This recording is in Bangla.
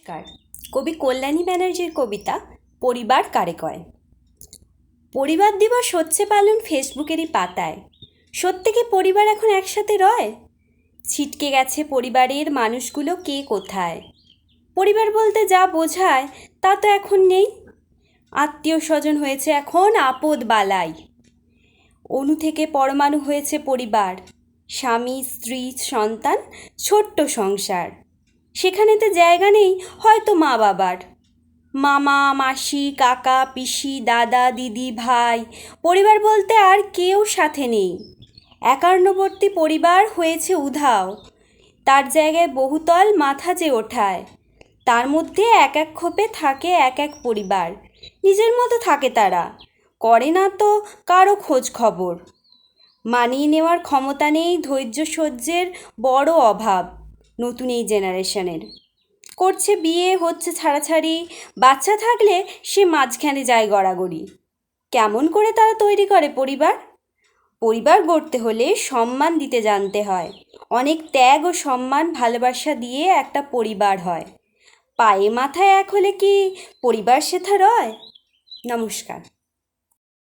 নমস্কার। কবি কল্যাণী ব্যানার্জির কবিতা পরিবার কারে কয়। পরিবার দিবস হচ্ছে পালন ফেসবুকেরই পাতায়। সত্যি কি পরিবার এখন একসাথে রয়? ছিটকে গেছে পরিবারের মানুষগুলো কে কোথায়। পরিবার বলতে যা বোঝায় তা তো এখন নেই। আত্মীয় স্বজন হয়েছে এখন আপদ বালাই। অণু থেকে পরমাণু হয়েছে পরিবার। স্বামী, স্ত্রী, সন্তান, ছোট্ট সংসার। সেখানেতে জায়গা নেই হয়তো মা বাবার। মামা, মাসি, কাকা, পিসি, দাদা, দিদি, ভাই, পরিবার বলতে আর কেউ সাথে নেই। একান্নবর্তী পরিবার হয়েছে উধাও। তার জায়গায় বহুতল মাথা যে ওঠায়। তার মধ্যে এক এক খোপে থাকে এক এক পরিবার। নিজের মতো থাকে তারা, করে না তো কারো খোঁজ খবর। মানিয়ে নেওয়ার ক্ষমতা নেই, ধৈর্য সহ্যের বড় অভাব নতুন এই জেনারেশনের। করছে বিয়ে, হচ্ছে ছাড়াছাড়ি, বাচ্চা থাকলে সে মাঝখানে যায় গড়াগড়ি। কেমন করে তারা তৈরি করে পরিবার? পরিবার গড়তে হলে সম্মান দিতে জানতে হয়। অনেক ত্যাগ ও সম্মান ভালোবাসা দিয়ে একটা পরিবার হয়। পায়ে মাথায় এক হলে কি পরিবার সেথা রয়? নমস্কার।